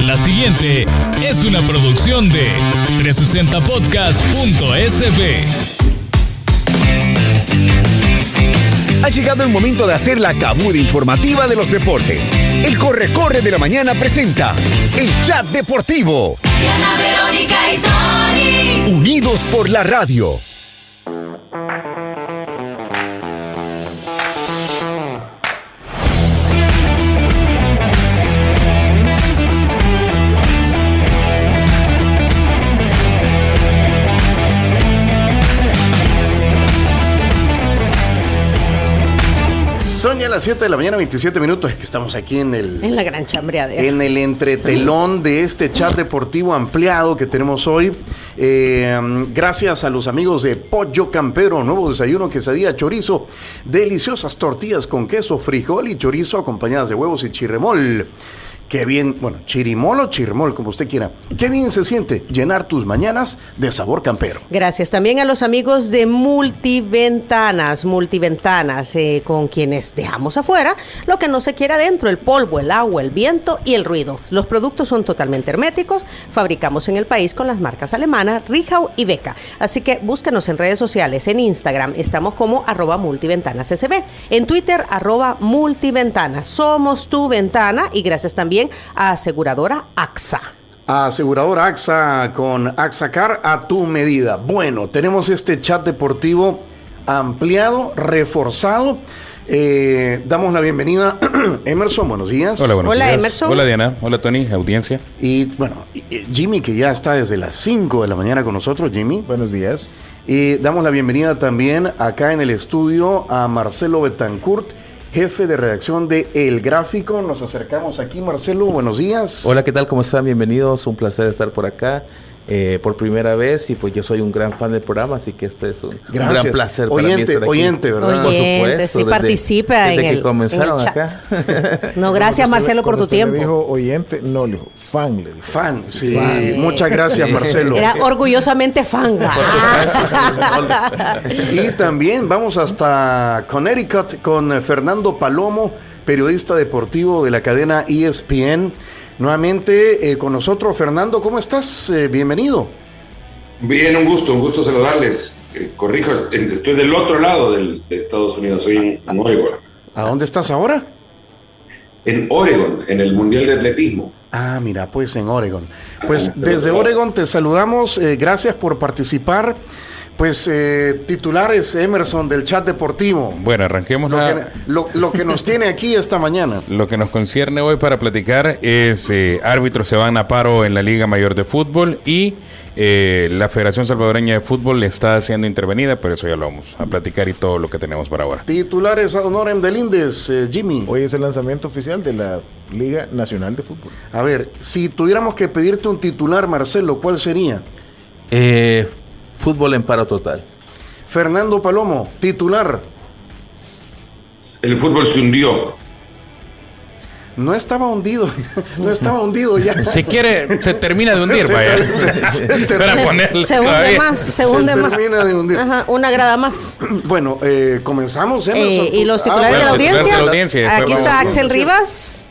La siguiente es una producción de 360podcast.sb. Ha llegado el momento de hacer la cabuda informativa de los deportes. El Corre-Corre de la Mañana presenta el Chat Deportivo. Diana, Verónica y Tony. Unidos por la radio. Son ya las 7 de la mañana, 27 minutos. Es que estamos aquí en la gran chambreadera. En el entretelón de este chat deportivo ampliado que tenemos hoy. Gracias a los amigos de Pollo Campero, nuevo desayuno, quesadilla, chorizo, deliciosas tortillas con queso, frijol y chorizo acompañadas de huevos y chirremol. Qué bien, bueno, chirimol o chirmol, como usted quiera. Qué bien se siente llenar tus mañanas de sabor campero. Gracias también a los amigos de Multiventanas, con quienes dejamos afuera lo que no se quiere adentro, el polvo, el agua, el viento y el ruido. Los productos son totalmente herméticos, fabricamos en el país con las marcas alemanas Rijau y Beca. Así que búscanos en redes sociales, en Instagram estamos como @multiventanassb, en Twitter @multiventanas. Somos tu ventana y gracias también a Aseguradora AXA. Aseguradora AXA con AXACAR a tu medida. Bueno, tenemos este chat deportivo ampliado, reforzado. Damos la bienvenida a Emerson, buenos días. Hola, buenos días. Emerson. Hola, Diana. Hola, Tony, audiencia. Y bueno, Jimmy, que ya está desde las 5 de la mañana con nosotros. Jimmy. Buenos días. Y damos la bienvenida también acá en el estudio a Marcelo Betancourt, jefe de redacción de El Gráfico. Nos acercamos aquí, Marcelo, buenos días. Hola, ¿qué tal? ¿Cómo están? Bienvenidos, un placer estar por acá por primera vez, y pues yo soy un gran fan del programa, así que este es un gran placer para mí estar aquí. Oyente, ¿verdad? Por supuesto, sí, participa desde en que comenzaron en el acá. No, gracias Marcelo por tu tiempo. Le dijo oyente, no, le dijo fan. Le dijo. Fan, sí. Fan. Muchas gracias, Marcelo. Era orgullosamente fan. Y también vamos hasta Connecticut con Fernando Palomo, periodista deportivo de la cadena ESPN. Nuevamente con nosotros, Fernando, ¿cómo estás? Bienvenido. Bien, un gusto saludarles. Corrijo, estoy del otro lado de Estados Unidos, soy en Oregon. ¿A dónde estás ahora? En Oregon, en el Mundial de Atletismo. Ah, mira, pues en Oregon. Pues desde Oregon te saludamos, gracias por participar. Pues titulares, Emerson, del chat deportivo. Bueno, arranquemos lo que nos tiene aquí esta mañana. Lo que nos concierne hoy para platicar es árbitros se van a paro en la Liga Mayor de Fútbol y la Federación Salvadoreña de Fútbol está siendo intervenida, pero eso ya lo vamos a platicar y todo lo que tenemos para ahora. Titulares ad honorem del Indes, Jimmy. Hoy es el lanzamiento oficial de la Liga Nacional de Fútbol. A ver, si tuviéramos que pedirte un titular, Marcelo, ¿cuál sería? Fútbol en paro total. Fernando Palomo, titular. El fútbol se hundió. No estaba hundido ya. Si quiere, se termina de hundir, vaya. Para ponerle se hunde más, se hunde más. Termina de hundir. Ajá, una grada más. Bueno, comenzamos, Emerson. ¿Y los titulares de la audiencia? Aquí está Axel Rivas.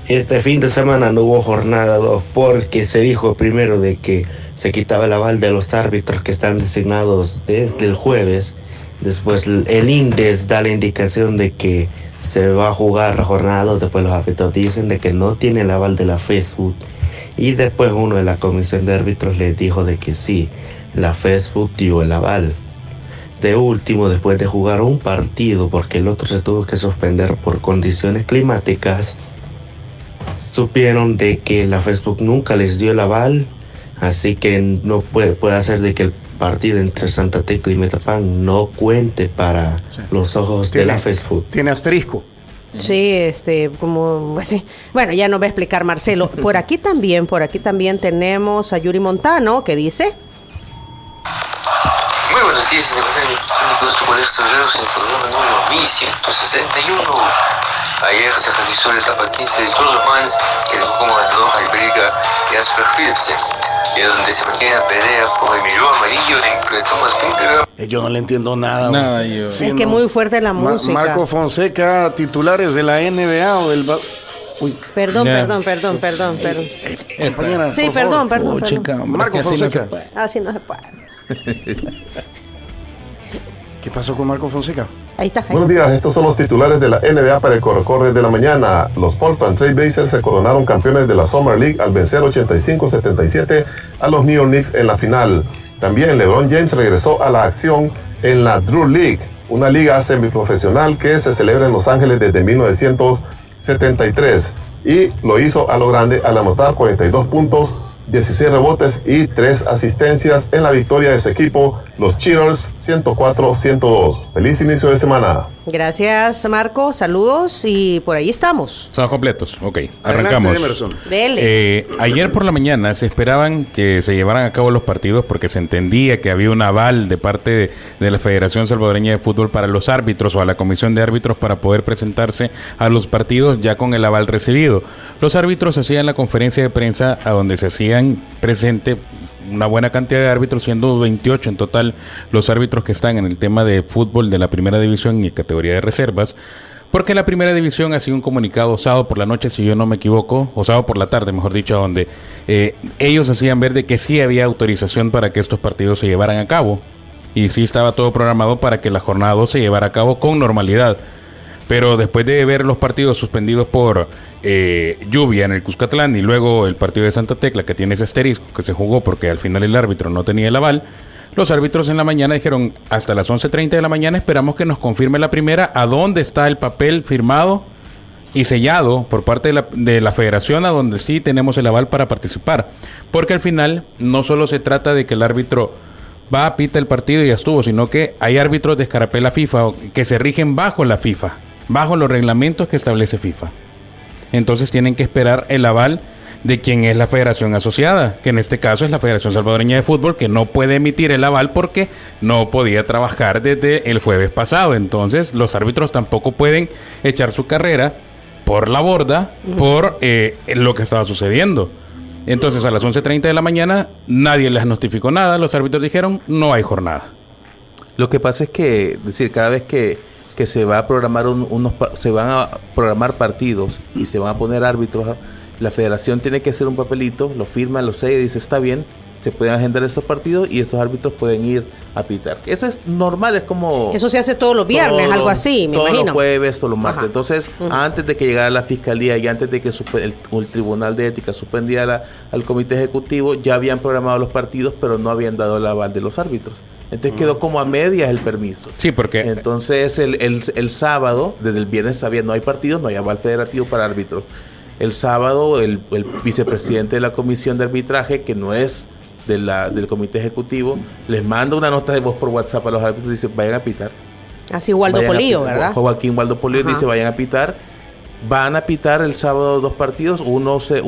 Este fin de semana no hubo jornada 2 porque se dijo primero de que se quitaba el aval de los árbitros que están designados desde el jueves. Después el INDES da la indicación de que se va a jugar la jornada 2. Después los árbitros dicen de que no tiene el aval de la FESFUT. Y después uno de la comisión de árbitros les dijo de que sí, la FESFUT dio el aval. De último, después de jugar un partido, porque el otro se tuvo que suspender por condiciones climáticas, supieron de que la FESFUT nunca les dio el aval. Así que no puede hacer de que el partido entre Santa Tecla y Metapán no cuente para los ojos de la FESFUT. Tiene asterisco. Sí, como así. Bueno, ya nos va a explicar Marcelo. Por aquí también tenemos a Yuri Montano, que dice: Muy buenos días, técnicos de Colegios Obreros en el programa número 1161. Ayer se realizó la etapa 15 de Tour de France, que dejó como ganador al belga Jasper Philipsen, donde se mantiene la pelea por el millón amarillo de Thomas Vingegaard. Yo no le entiendo nada. Es que muy fuerte la música. Marco Fonseca, titulares de la NBA o del... Perdón. Sí, perdón. Marco Fonseca. Así no se puede. ¿Qué pasó con Marco Fonseca? Ahí está. Buenos días, estos son los titulares de la NBA para el corre de la mañana. Los Portland Trail Blazers se coronaron campeones de la Summer League al vencer 85-77 a los New York Knicks en la final. También LeBron James regresó a la acción en la Drew League, una liga semiprofesional que se celebra en Los Ángeles desde 1973, y lo hizo a lo grande al anotar 42 puntos, 16 rebotes y 3 asistencias en la victoria de su equipo, los Cheaters, 104-102. Feliz inicio de semana. Gracias, Marco. Saludos y por ahí estamos. Estamos completos. Ok, arrancamos. Dele. Ayer por la mañana se esperaban que se llevaran a cabo los partidos porque se entendía que había un aval de parte de la Federación Salvadoreña de Fútbol para los árbitros o a la comisión de árbitros para poder presentarse a los partidos ya con el aval recibido. Los árbitros hacían la conferencia de prensa a donde se hacían presente una buena cantidad de árbitros, siendo 28 en total los árbitros que están en el tema de fútbol de la primera división y categoría de reservas, porque la primera división ha sido un comunicado sábado por la noche, si yo no me equivoco, o sábado por la tarde, mejor dicho, donde ellos hacían ver de que sí había autorización para que estos partidos se llevaran a cabo, y sí estaba todo programado para que la jornada 2 se llevara a cabo con normalidad. Pero después de ver los partidos suspendidos por lluvia en el Cuscatlán y luego el partido de Santa Tecla, que tiene ese asterisco que se jugó porque al final el árbitro no tenía el aval, los árbitros en la mañana dijeron: hasta las 11:30 de la mañana esperamos que nos confirme la primera a dónde está el papel firmado y sellado por parte de la federación, a donde sí tenemos el aval para participar. Porque al final no solo se trata de que el árbitro va a pita el partido y ya estuvo, sino que hay árbitros de escarapela FIFA que se rigen bajo la FIFA, bajo los reglamentos que establece FIFA. Entonces tienen que esperar el aval de quien es la federación asociada, que en este caso es la Federación Salvadoreña de Fútbol, que no puede emitir el aval porque no podía trabajar desde el jueves pasado. Entonces los árbitros tampoco pueden echar su carrera por la borda por lo que estaba sucediendo. Entonces a las 11:30 de la mañana nadie les notificó nada, los árbitros dijeron: no hay jornada. Lo que pasa es que, cada vez que se va a programar se van a programar partidos y se van a poner árbitros, la federación tiene que hacer un papelito, lo firma, lo sella y dice: está bien, se pueden agendar estos partidos y estos árbitros pueden ir a pitar. Eso es normal, es como... Eso se hace todos los viernes, algo así, me imagino. Todos los jueves, todos los martes. Entonces, antes de que llegara la fiscalía y antes de que el Tribunal de Ética suspendiera al Comité Ejecutivo, ya habían programado los partidos, pero no habían dado el aval de los árbitros. Entonces quedó como a medias el permiso. Sí, porque... Entonces el sábado, desde el viernes sabía, no hay partidos, no hay aval federativo para árbitros. El sábado el vicepresidente de la comisión de arbitraje, que no es del comité ejecutivo, les manda una nota de voz por WhatsApp a los árbitros y dice: vayan a pitar. Así Waldo Polillo, ¿verdad? Joaquín Waldo Polillo dice: vayan a pitar. Van a pitar el sábado 2 partidos, uno se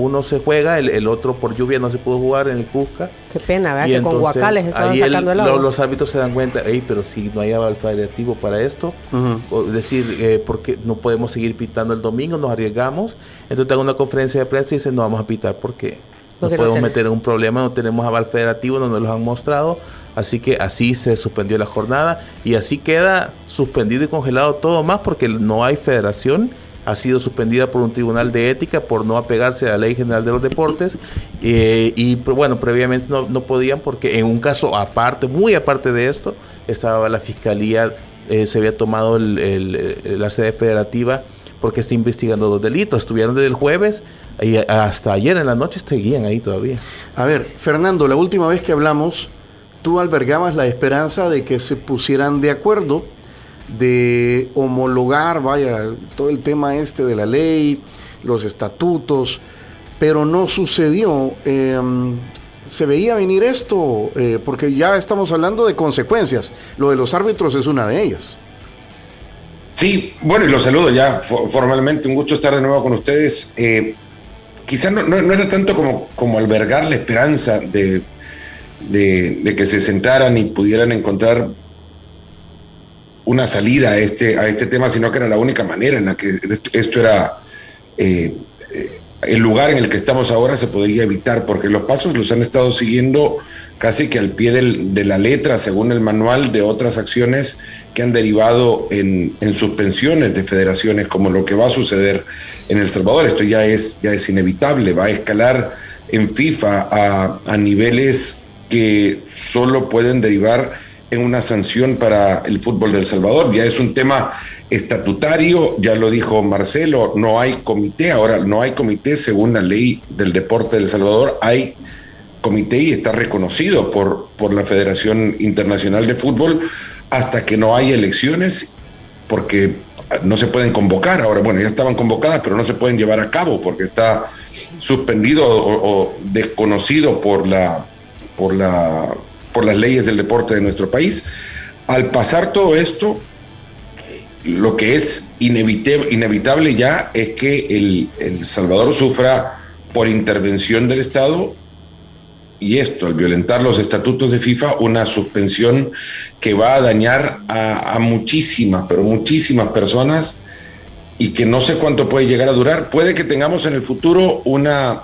juega, el otro por lluvia no se pudo jugar en el Cusca. Qué pena, ¿verdad? Que con guacales estaban sacando el agua. Los árbitros se dan cuenta: pero si no hay aval federativo para esto, es decir, porque no podemos seguir pitando el domingo, nos arriesgamos. Entonces dan una conferencia de prensa y dicen: no vamos a pitar porque nos podemos meter en un problema, no tenemos aval federativo, no nos los han mostrado. Así que así se suspendió la jornada y así queda suspendido y congelado todo más, porque no hay federación. Ha sido suspendida por un tribunal de ética por no apegarse a la Ley General de los Deportes y bueno, previamente no podían, porque en un caso aparte, muy aparte de esto, estaba la fiscalía, se había tomado la sede federativa porque está investigando 2 delitos. Estuvieron desde el jueves y hasta ayer en la noche seguían ahí todavía. A ver, Fernando, la última vez que hablamos, tú albergabas la esperanza de que se pusieran de acuerdo, de homologar, todo el tema de la ley, los estatutos, pero no sucedió. ¿Se veía venir esto? Porque ya estamos hablando de consecuencias. Lo de los árbitros es una de ellas. Sí, bueno, y los saludo ya formalmente. Un gusto estar de nuevo con ustedes. Quizás no era tanto como albergar la esperanza de que se sentaran y pudieran encontrar una salida a este tema, sino que era la única manera en la que esto era el lugar en el que estamos ahora se podría evitar, porque los pasos los han estado siguiendo casi que al pie de la letra, según el manual, de otras acciones que han derivado en suspensiones de federaciones, como lo que va a suceder en El Salvador. Esto ya es inevitable, va a escalar en FIFA a niveles que solo pueden derivar en una sanción para el fútbol de El Salvador. Ya es un tema estatutario, ya lo dijo Marcelo, no hay comité, ahora no hay comité según la ley del deporte de El Salvador, hay comité y está reconocido por la Federación Internacional de Fútbol hasta que no hay elecciones, porque no se pueden convocar. Ahora, bueno, ya estaban convocadas, pero no se pueden llevar a cabo porque está suspendido o desconocido por las leyes del deporte de nuestro país. Al pasar todo esto, lo que es inevitable ya es que El Salvador sufra por intervención del Estado, y esto, al violentar los estatutos de FIFA, una suspensión que va a dañar a muchísimas, pero muchísimas personas, y que no sé cuánto puede llegar a durar. Puede que tengamos en el futuro una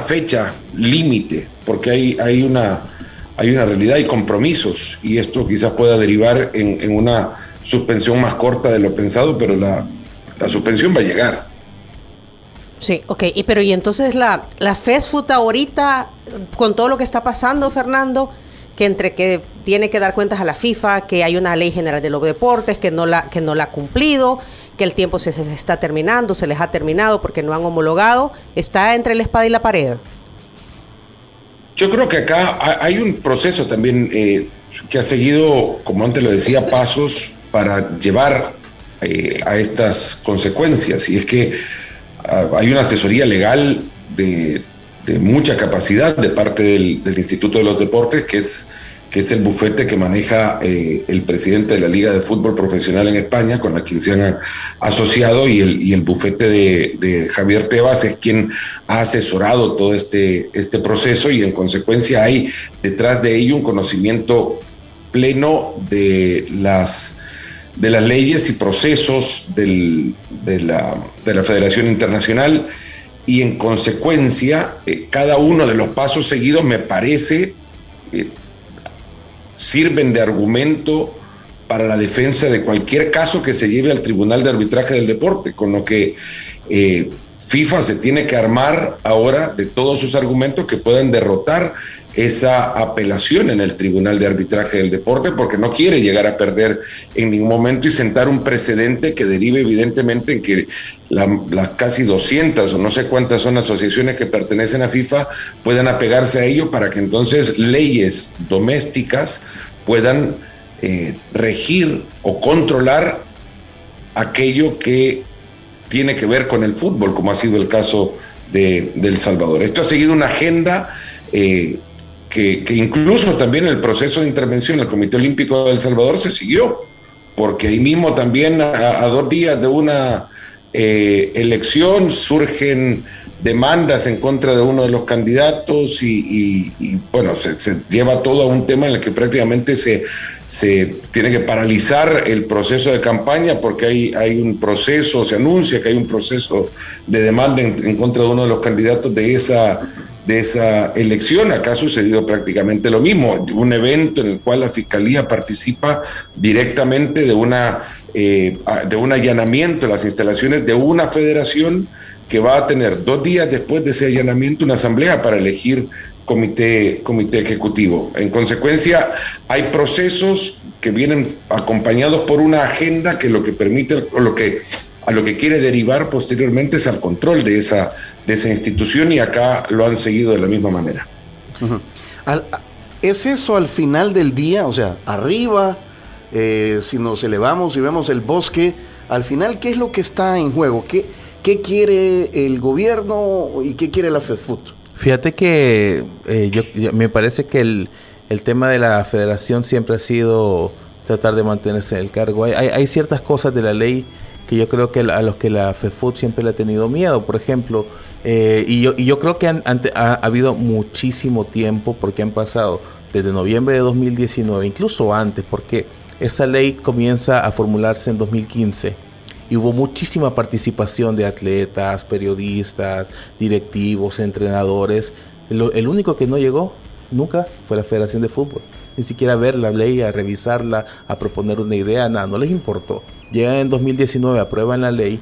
fecha límite, porque hay una realidad, hay compromisos, y esto quizás pueda derivar en una suspensión más corta de lo pensado, pero la suspensión va a llegar. Sí, ok. Y entonces la FESFUT ahorita, con todo lo que está pasando, Fernando, que entre que tiene que dar cuentas a la FIFA, que hay una ley general de los deportes que no la ha cumplido, que el tiempo se les está terminando, se les ha terminado porque no han homologado, está entre la espada y la pared. Yo creo que acá hay un proceso también que ha seguido, como antes lo decía, pasos para llevar a estas consecuencias, y es que hay una asesoría legal de mucha capacidad de parte del Instituto de los Deportes, que es el bufete que maneja el presidente de la Liga de Fútbol Profesional en España, con la quien se han asociado, y el bufete de Javier Tebas es quien ha asesorado todo este proceso, y en consecuencia hay detrás de ello un conocimiento pleno de las leyes y procesos de la Federación Internacional, y en consecuencia cada uno de los pasos seguidos, me parece, sirven de argumento para la defensa de cualquier caso que se lleve al Tribunal de Arbitraje del Deporte, con lo que FIFA se tiene que armar ahora de todos sus argumentos que puedan derrotar esa apelación en el Tribunal de Arbitraje del Deporte, porque no quiere llegar a perder en ningún momento y sentar un precedente que derive evidentemente en que las casi 200 o no sé cuántas son asociaciones que pertenecen a FIFA puedan apegarse a ello, para que entonces leyes domésticas puedan regir o controlar aquello que tiene que ver con el fútbol, como ha sido el caso de El Salvador. Esto ha seguido una agenda que incluso también el proceso de intervención del Comité Olímpico de El Salvador se siguió, porque ahí mismo también a 2 días de una elección surgen demandas en contra de uno de los candidatos y bueno, se lleva todo a un tema en el que prácticamente se tiene que paralizar el proceso de campaña, porque hay un proceso, se anuncia que hay un proceso de demanda en contra de uno de los candidatos de esa elección. Acá ha sucedido prácticamente lo mismo, un evento en el cual la Fiscalía participa directamente de un allanamiento de las instalaciones de una federación que va a tener 2 días después de ese allanamiento una asamblea para elegir comité ejecutivo. En consecuencia, hay procesos que vienen acompañados por una agenda que lo que permite, a lo que quiere derivar posteriormente es al control de esa institución, y acá lo han seguido de la misma manera. Uh-huh. ¿Es eso al final del día? O sea, arriba, si nos elevamos y vemos el bosque, al final, ¿qué es lo que está en juego? ¿Qué quiere el gobierno y qué quiere la FESFUT? Fíjate que me parece que el tema de la federación siempre ha sido tratar de mantenerse en el cargo. Hay ciertas cosas de la ley que yo creo que a los que la FESFUT siempre le ha tenido miedo. Por ejemplo, y yo creo que ha habido muchísimo tiempo, porque han pasado desde noviembre de 2019, incluso antes, porque esa ley comienza a formularse en 2015. y hubo muchísima participación de atletas, periodistas, directivos, entrenadores. El único que no llegó nunca fue la Federación de Fútbol. Ni siquiera a ver la ley, a revisarla, a proponer una idea, nada, no les importó. Llegan en 2019, aprueban la ley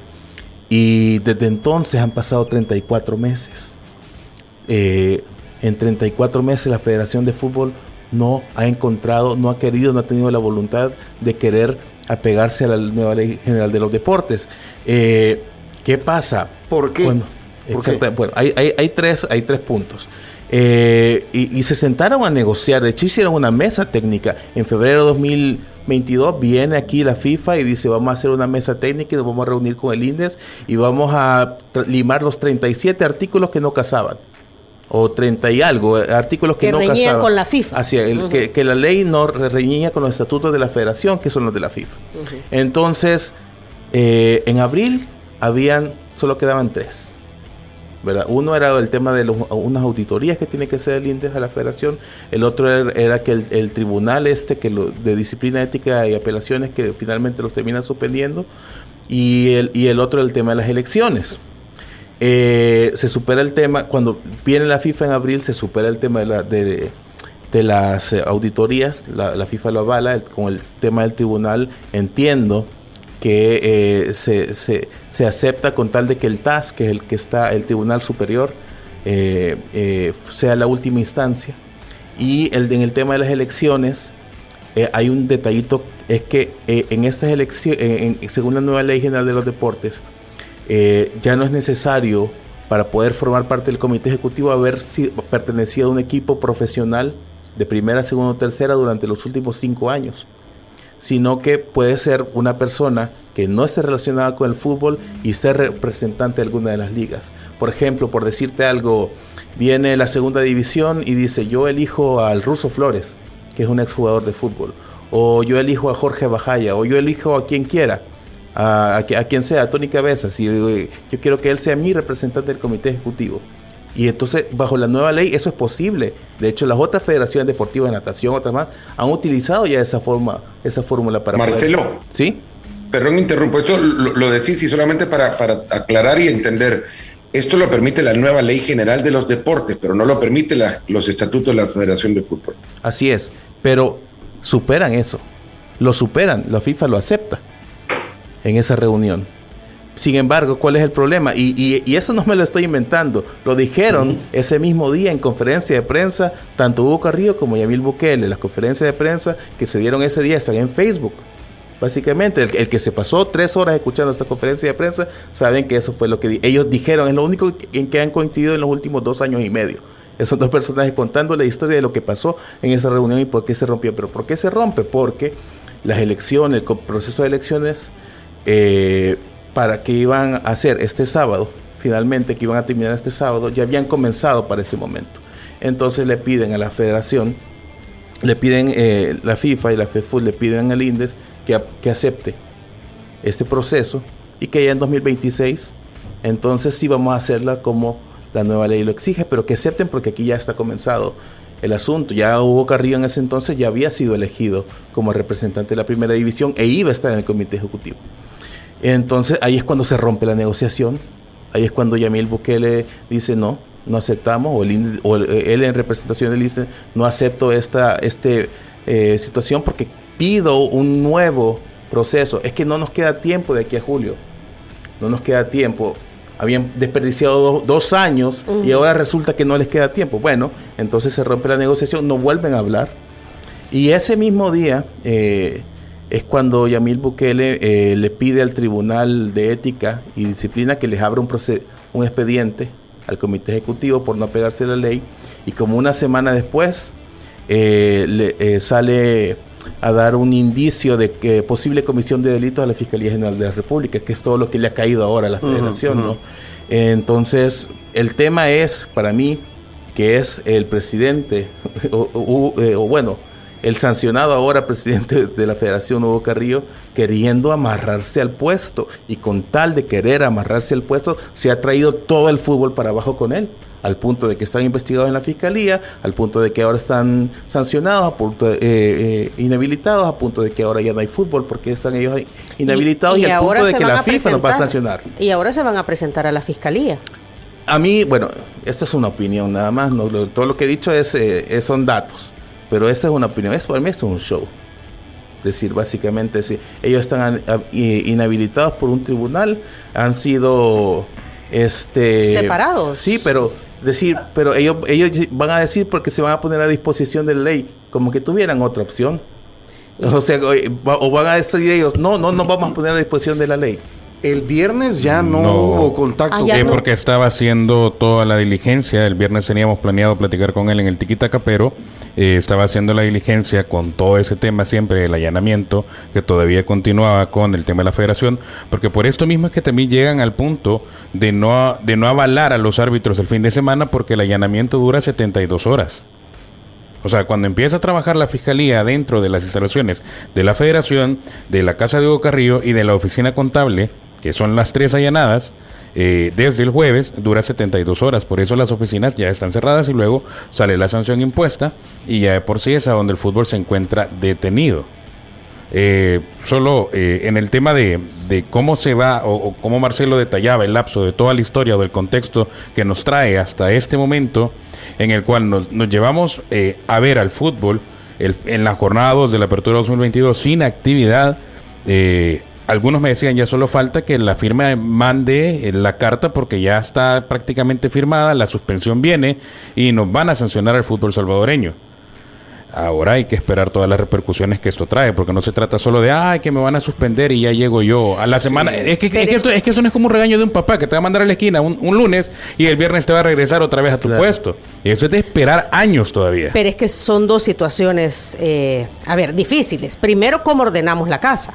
y desde entonces han pasado 34 meses. En 34 meses la Federación de Fútbol no ha encontrado, no ha querido, no ha tenido la voluntad de querer apegarse a la nueva Ley General de los Deportes. ¿Qué pasa? ¿Por qué? Bueno, bueno, hay tres puntos. Y se sentaron a negociar. De hecho, hicieron una mesa técnica. En febrero de 2022 viene aquí la FIFA y dice: vamos a hacer una mesa técnica y nos vamos a reunir con el INDES y vamos a limar los 37 artículos que no casaban. O 30 y algo, artículos que no reñían casaban. Con la FIFA. Así es, que la ley no reñía con los estatutos de la federación, que son los de la FIFA. Entonces, en abril solo quedaban 3. ¿Verdad? Uno era el tema de unas auditorías que tiene que hacer el INDES a la federación. El otro era que el tribunal de disciplina ética y apelaciones, que finalmente los termina suspendiendo. Y el otro, el tema de las elecciones. Se supera el tema, cuando viene la FIFA en abril, se supera el tema de las auditorías. La FIFA lo avala con el tema del tribunal. Entiendo que se acepta con tal de que el TAS, que es el que está el Tribunal Superior, sea la última instancia. Y en el tema de las elecciones hay un detallito, es que en estas elecciones, según la nueva Ley General de los Deportes, ya no es necesario, para poder formar parte del comité ejecutivo, haber pertenecido a un equipo profesional de primera, segunda o tercera durante los últimos 5 años, sino que puede ser una persona que no esté relacionada con el fútbol y ser representante de alguna de las ligas. Por ejemplo, por decirte algo, viene la segunda división y dice: yo elijo al Ruso Flores, que es un exjugador de fútbol, o yo elijo a Jorge Bajaya, o yo elijo a quien quiera, a quien sea, a Tony Cabezas, y yo quiero que él sea mi representante del comité ejecutivo. Y entonces, bajo la nueva ley, eso es posible. De hecho, las otras federaciones deportivas de natación, otras más, han utilizado ya esa fórmula para Marcelo. poder... ¿Sí? Perdón, interrumpo. Esto lo decís y solamente para aclarar y entender. Esto lo permite la nueva Ley General de los Deportes, pero no lo permite los estatutos de la Federación de Fútbol. Así es, pero superan eso. Lo superan, la FIFA lo acepta en esa reunión. Sin embargo, ¿cuál es el problema? Y eso no me lo estoy inventando. Lo dijeron ese mismo día en conferencia de prensa, tanto Hugo Carrillo como Yamil Bukele. Las conferencias de prensa que se dieron ese día están en Facebook. Básicamente, el que se pasó 3 horas escuchando esta conferencia de prensa, saben que eso fue lo que ellos dijeron. Es lo único en que han coincidido en los últimos 2 años y medio. Esos 2 personajes contando la historia de lo que pasó en esa reunión y por qué se rompió. Pero ¿por qué se rompe? Porque las elecciones, el proceso de elecciones... para que iban a hacer este sábado, finalmente que iban a terminar este sábado, ya habían comenzado para ese momento. Entonces le piden a la federación, le piden la FIFA y la FEFUT, le piden al INDES que acepte este proceso y que ya en 2026, entonces sí vamos a hacerla como la nueva ley lo exige, pero que acepten porque aquí ya está comenzado el asunto. Ya Hugo Carrillo en ese entonces ya había sido elegido como representante de la primera división e iba a estar en el comité ejecutivo. Entonces ahí es cuando se rompe la negociación, ahí es cuando Yamil Bukele dice no aceptamos, o él en representación del INDES no acepto esta situación porque pido un nuevo proceso. Es que no nos queda tiempo de aquí a julio, no nos queda tiempo. Habían desperdiciado 2 años y ahora resulta que no les queda tiempo. Bueno, entonces se rompe la negociación, no vuelven a hablar. Y ese mismo día es cuando Yamil Bukele le pide al Tribunal de Ética y Disciplina que les abra un expediente al Comité Ejecutivo por no apegarse a la ley. Y como una semana después sale a dar un indicio de que posible comisión de delitos a la Fiscalía General de la República, que es todo lo que le ha caído ahora a la Federación, ¿no? Entonces, el tema es, para mí, que es el presidente, el sancionado ahora presidente de la Federación, Hugo Carrillo, queriendo amarrarse al puesto, y con tal de querer amarrarse al puesto, se ha traído todo el fútbol para abajo con él. al punto de que están investigados en la fiscalía, al punto de que ahora están sancionados, a punto inhabilitados, a punto de que ahora ya no hay fútbol porque están ellos inhabilitados y al punto de que la FIFA nos va a sancionar. Y ahora se van a presentar a la fiscalía. A mí, bueno, esta es una opinión nada más, no, todo lo que he dicho son datos, pero esta es una opinión, para mí esto es un show. Es decir, básicamente, si ellos están inhabilitados por un tribunal, han sido separados. Sí, pero ellos van a decir porque se van a poner a disposición de la ley, como que tuvieran otra opción. O sea, o van a decir ellos, no vamos a poner a disposición de la ley. El viernes ya no hubo contacto. Porque estaba haciendo toda la diligencia. El viernes teníamos planeado platicar con él en el Tiquitaca, pero estaba haciendo la diligencia con todo ese tema siempre, el allanamiento, que todavía continuaba con el tema de la federación, porque por esto mismo es que también llegan al punto de no avalar a los árbitros el fin de semana, porque el allanamiento dura 72 horas. O sea, cuando empieza a trabajar la fiscalía dentro de las instalaciones de la federación, de la Casa de Hugo Carrillo y de la oficina contable, que son las 3 allanadas, desde el jueves dura 72 horas. Por eso las oficinas ya están cerradas y luego sale la sanción impuesta y ya de por sí es a donde el fútbol se encuentra detenido. Solo en el tema de cómo se va o cómo Marcelo detallaba el lapso de toda la historia o del contexto que nos trae hasta este momento en el cual nos llevamos a ver al fútbol en la jornada 2 de la apertura 2022 sin actividad. Algunos me decían, ya solo falta que la firma mande la carta porque ya está prácticamente firmada, la suspensión viene y nos van a sancionar al fútbol salvadoreño. Ahora hay que esperar todas las repercusiones que esto trae, porque no se trata solo de, que me van a suspender y ya llego yo a la semana. Es que eso no es como un regaño de un papá que te va a mandar a la esquina un lunes y el viernes te va a regresar otra vez a tu puesto. Y eso es de esperar años todavía. Pero es que son dos situaciones, difíciles. Primero, ¿cómo ordenamos la casa?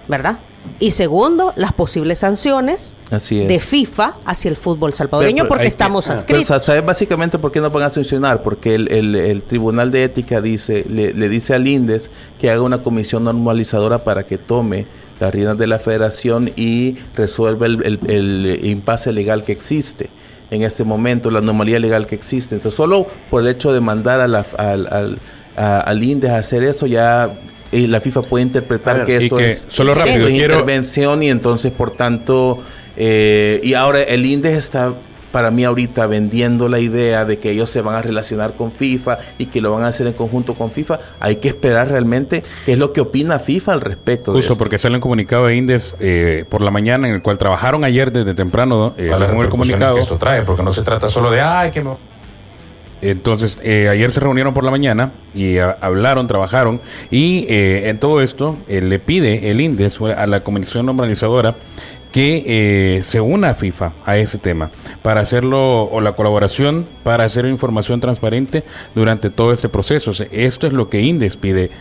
¿Verdad? Y segundo, las posibles sanciones de FIFA hacia el fútbol salvadoreño, porque estamos adscritos. Pero ¿sabes básicamente por qué no van a sancionar? Porque el Tribunal de Ética le dice al INDES que haga una comisión normalizadora para que tome las riendas de la federación y resuelva el impasse legal que existe en este momento, la anomalía legal que existe. Entonces, solo por el hecho de mandar al INDES a hacer eso, ya la FIFA puede interpretar que esto es solo rápido, intervención y entonces por tanto y ahora el INDES está para mí ahorita vendiendo la idea de que ellos se van a relacionar con FIFA y que lo van a hacer en conjunto con FIFA. Hay que esperar realmente qué es lo que opina FIFA al respecto. Justo porque sale un comunicado de INDES por la mañana en el cual trabajaron ayer desde temprano el comunicado que esto trae, porque no se trata solo de Entonces, ayer se reunieron por la mañana y hablaron, trabajaron y en todo esto le pide el INDES a la Comisión Normalizadora que se una a FIFA a ese tema para hacerlo, o la colaboración para hacer información transparente durante todo este proceso. O sea, esto es lo que INDES pide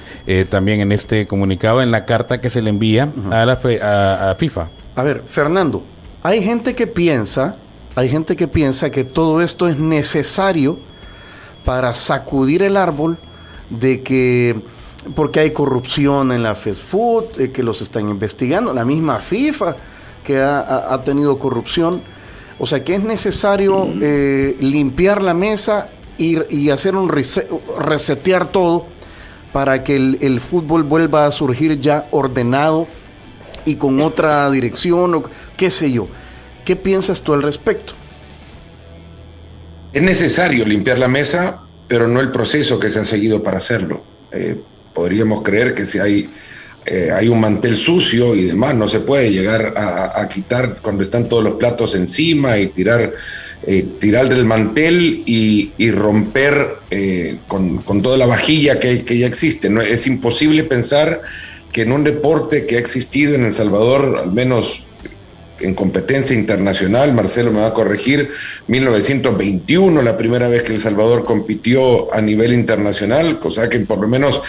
también en este comunicado, en la carta que se le envía a FIFA. A ver, Fernando, hay gente que piensa que todo esto es necesario para sacudir el árbol de que, porque hay corrupción en la fast food, que los están investigando, la misma FIFA que ha tenido corrupción, o sea que es necesario limpiar la mesa y hacer resetear todo para que el fútbol vuelva a surgir ya ordenado y con otra dirección, o qué sé yo. ¿Qué piensas tú al respecto? Es necesario limpiar la mesa, pero no el proceso que se ha seguido para hacerlo. Podríamos creer que si hay un mantel sucio y demás, no se puede llegar a quitar cuando están todos los platos encima y tirar del mantel y romper con toda la vajilla que ya existe. No, es imposible pensar que en un deporte que ha existido en El Salvador, al menos en competencia internacional, Marcelo me va a corregir, 1921, la primera vez que El Salvador compitió a nivel internacional, cosa que por lo menos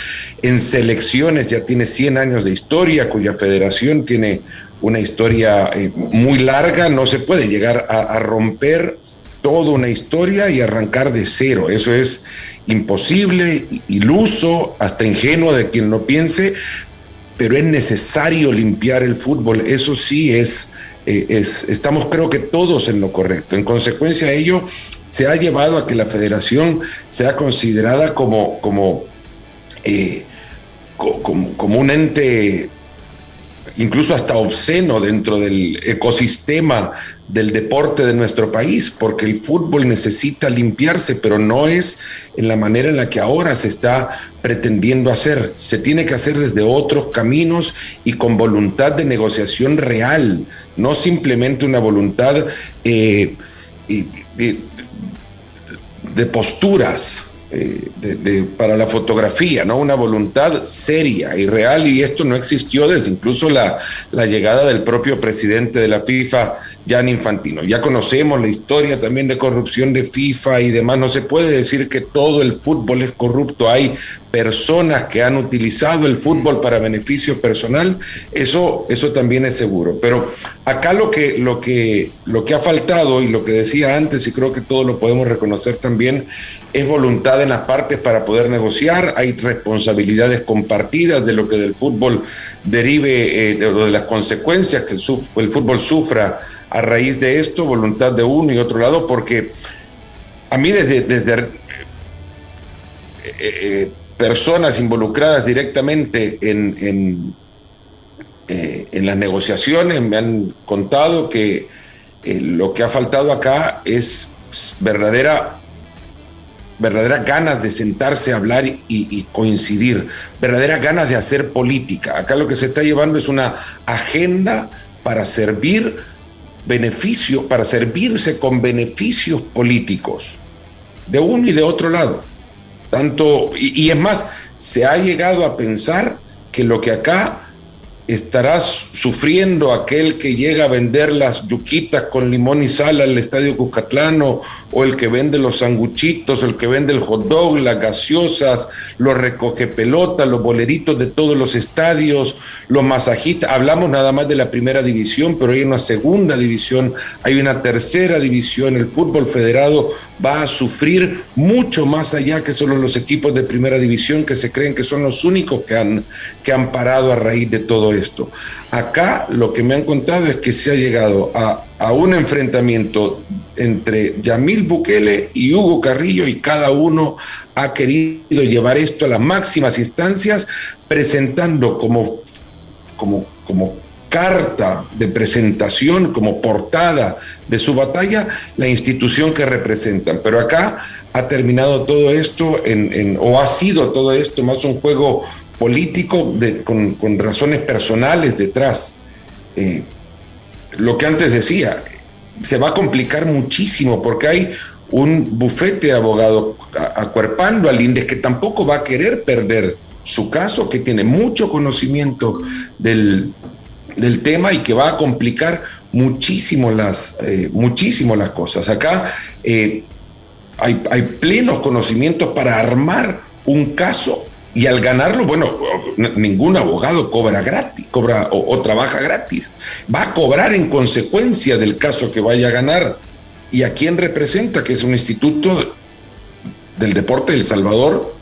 en selecciones ya tiene 100 años de historia, cuya federación tiene una historia muy larga. No se puede llegar a romper toda una historia y arrancar de cero. Eso es imposible, iluso, hasta ingenuo de quien lo piense, pero es necesario limpiar el fútbol. Eso sí estamos creo que todos en lo correcto. En consecuencia de ello, se ha llevado a que la federación sea considerada como un ente incluso hasta obsceno dentro del ecosistema del deporte de nuestro país, porque el fútbol necesita limpiarse, pero no es en la manera en la que ahora se está pretendiendo hacer. Se tiene que hacer desde otros caminos y con voluntad de negociación real, no simplemente una voluntad de posturas para la fotografía, ¿no? Una voluntad seria y real, y esto no existió desde incluso la llegada del propio presidente de la FIFA, Gianni Infantino. Ya conocemos la historia también de corrupción de FIFA y demás. No se puede decir que todo el fútbol es corrupto. Hay personas que han utilizado el fútbol para beneficio personal, eso también es seguro. Pero acá lo que ha faltado, y lo que decía antes, y creo que todos lo podemos reconocer también, es voluntad en las partes para poder negociar. Hay responsabilidades compartidas de lo que del fútbol derive, de las consecuencias que el fútbol sufra a raíz de esto, voluntad de uno y otro lado, porque a mí desde personas involucradas directamente en las negociaciones me han contado que lo que ha faltado acá es verdaderas ganas de sentarse a hablar y coincidir, verdaderas ganas de hacer política. Acá lo que se está llevando es una agenda para servirse con beneficios políticos, de uno y de otro lado. Y es más, se ha llegado a pensar que lo que acá estará sufriendo aquel que llega a vender las yuquitas con limón y sal al Estadio Cuscatlán, o el que vende los sanguchitos, o el que vende el hot dog, las gaseosas, los recogepelotas, los boleritos de todos los estadios, los masajistas. Hablamos nada más de la primera división, pero hay una segunda división, hay una tercera división. El fútbol federado va a sufrir mucho más allá que solo los equipos de primera división, que se creen que son los únicos que han parado a raíz de todo esto. Acá lo que me han contado es que se ha llegado a un enfrentamiento entre Yamil Bukele y Hugo Carrillo, y cada uno ha querido llevar esto a las máximas instancias, presentando como carta de presentación, como portada de su batalla, la institución que representan. Pero acá ha terminado todo esto o ha sido todo esto más un juego político con razones personales detrás. Lo que antes decía, se va a complicar muchísimo porque hay un bufete de abogados acuerpando al INDES que tampoco va a querer perder su caso, que tiene mucho conocimiento del tema y que va a complicar muchísimo las cosas. Acá hay plenos conocimientos para armar un caso, y al ganarlo, bueno, ningún abogado cobra gratis, o trabaja gratis. Va a cobrar en consecuencia del caso que vaya a ganar. ¿Y a quién representa? Que es un instituto del deporte de El Salvador.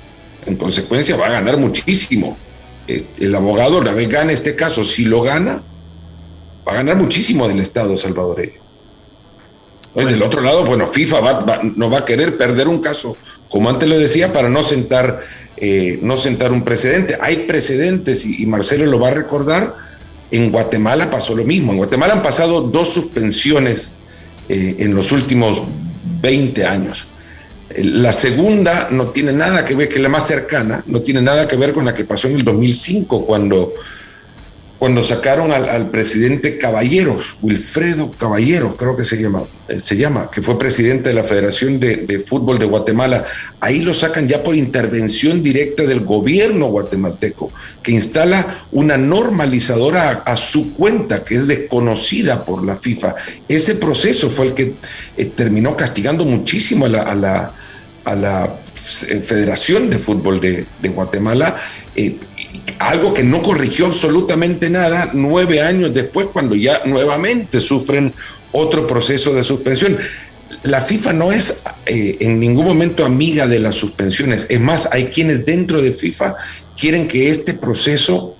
En consecuencia va a ganar muchísimo. El abogado, una vez gane este caso, si lo gana, va a ganar muchísimo del Estado salvadoreño. Del otro lado, bueno, FIFA no va a querer perder un caso, como antes lo decía, para no sentar un precedente. Hay precedentes, y Marcelo lo va a recordar. En Guatemala pasó lo mismo. En Guatemala han pasado 2 suspensiones en los últimos 20 años. La segunda no tiene nada que ver, que es la más cercana, no tiene nada que ver con la que pasó en el 2005, cuando sacaron al presidente Caballeros, Wilfredo Caballeros, creo que se llama, que fue presidente de la Federación de Fútbol de Guatemala. Ahí lo sacan ya por intervención directa del gobierno guatemalteco, que instala una normalizadora a su cuenta, que es desconocida por la FIFA. Ese proceso fue el que terminó castigando muchísimo a la Federación de Fútbol de Guatemala, algo que no corrigió absolutamente nada 9 años después, cuando ya nuevamente sufren otro proceso de suspensión. La FIFA no es en ningún momento amiga de las suspensiones. Es más, hay quienes dentro de FIFA quieren que este proceso,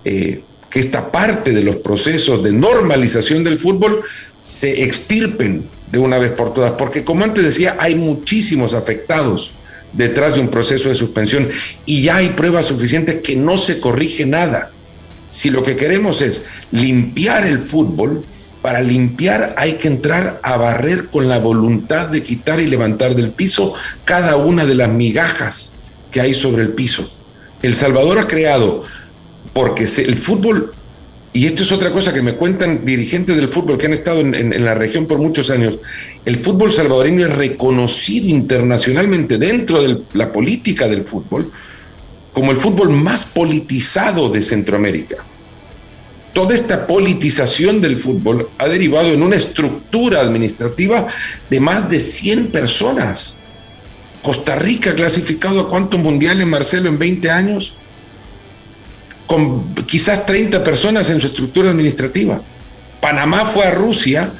que esta parte de los procesos de normalización del fútbol se extirpen de una vez por todas, porque como antes decía, hay muchísimos afectados detrás de un proceso de suspensión y ya hay pruebas suficientes que no se corrige nada. Si lo que queremos es limpiar el fútbol, para limpiar hay que entrar a barrer con la voluntad de quitar y levantar del piso cada una de las migajas que hay sobre el piso. El Salvador ha creado, porque el fútbol, y esto es otra cosa que me cuentan dirigentes del fútbol que han estado en la región por muchos años, el fútbol salvadoreño es reconocido internacionalmente dentro de la política del fútbol como el fútbol más politizado de Centroamérica. Toda esta politización del fútbol ha derivado en una estructura administrativa de más de 100 personas. Costa Rica ha clasificado a cuántos mundiales, Marcelo, en 20 años, con quizás 30 personas en su estructura administrativa. Panamá fue a Rusia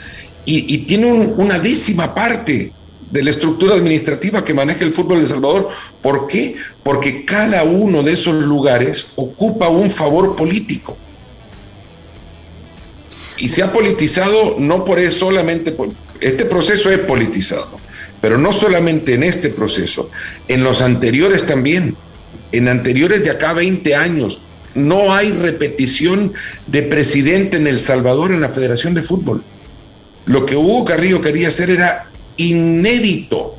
y tiene una 10ª parte de la estructura administrativa que maneja el fútbol de El Salvador. ¿Por qué? Porque cada uno de esos lugares ocupa un favor político. Y se ha politizado, no por eso solamente, este proceso es politizado, pero no solamente en este proceso, en los anteriores también, en anteriores de acá 20 años, no hay repetición de presidente en El Salvador en la Federación de Fútbol. Lo que Hugo Carrillo quería hacer era inédito,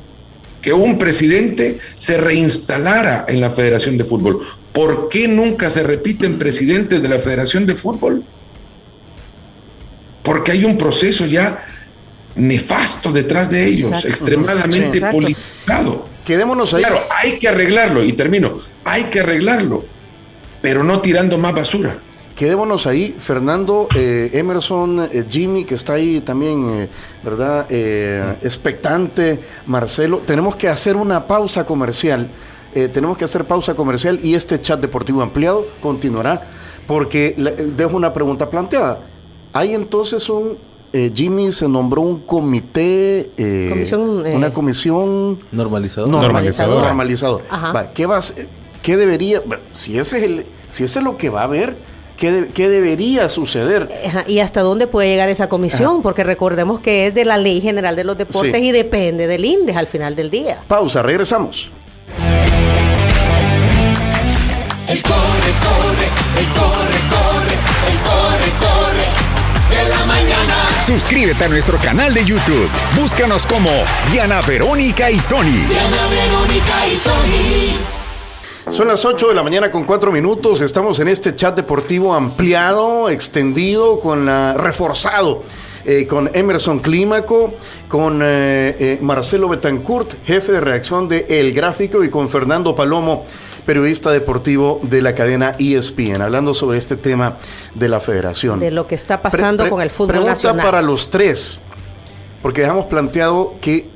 que un presidente se reinstalara en la Federación de Fútbol. ¿Por qué nunca se repiten presidentes de la Federación de Fútbol? Porque hay un proceso ya nefasto detrás de ellos, exacto, extremadamente politizado. Quedémonos ahí. Claro, hay que arreglarlo, y termino, hay que arreglarlo, pero no tirando más basura. Quedémonos ahí, Fernando, Emerson, Jimmy, que está ahí también, ¿verdad? Expectante, Marcelo. Tenemos que hacer una pausa comercial. Y este chat deportivo ampliado continuará, porque dejo una pregunta planteada. Hay entonces Jimmy se nombró un comité, una comisión normalizadora. Va, ¿qué debería, si ese es lo que va a haber, qué debería suceder? ¿Y hasta dónde puede llegar esa comisión? Porque recordemos que es de la Ley General de los Deportes y depende del INDES al final del día. Pausa, regresamos. El corre de la mañana. Suscríbete a nuestro canal de YouTube. Búscanos como Diana Verónica y Tony. Diana Verónica y Tony. Son las 8 de la mañana con 4 minutos. Estamos en este chat deportivo ampliado, extendido, reforzado. Con Emerson Clímaco, con Marcelo Betancourt, jefe de redacción de El Gráfico, y con Fernando Palomo, periodista deportivo de la cadena ESPN, hablando sobre este tema de la federación. De lo que está pasando con el fútbol nacional. Pregunta para los tres, porque dejamos planteado que,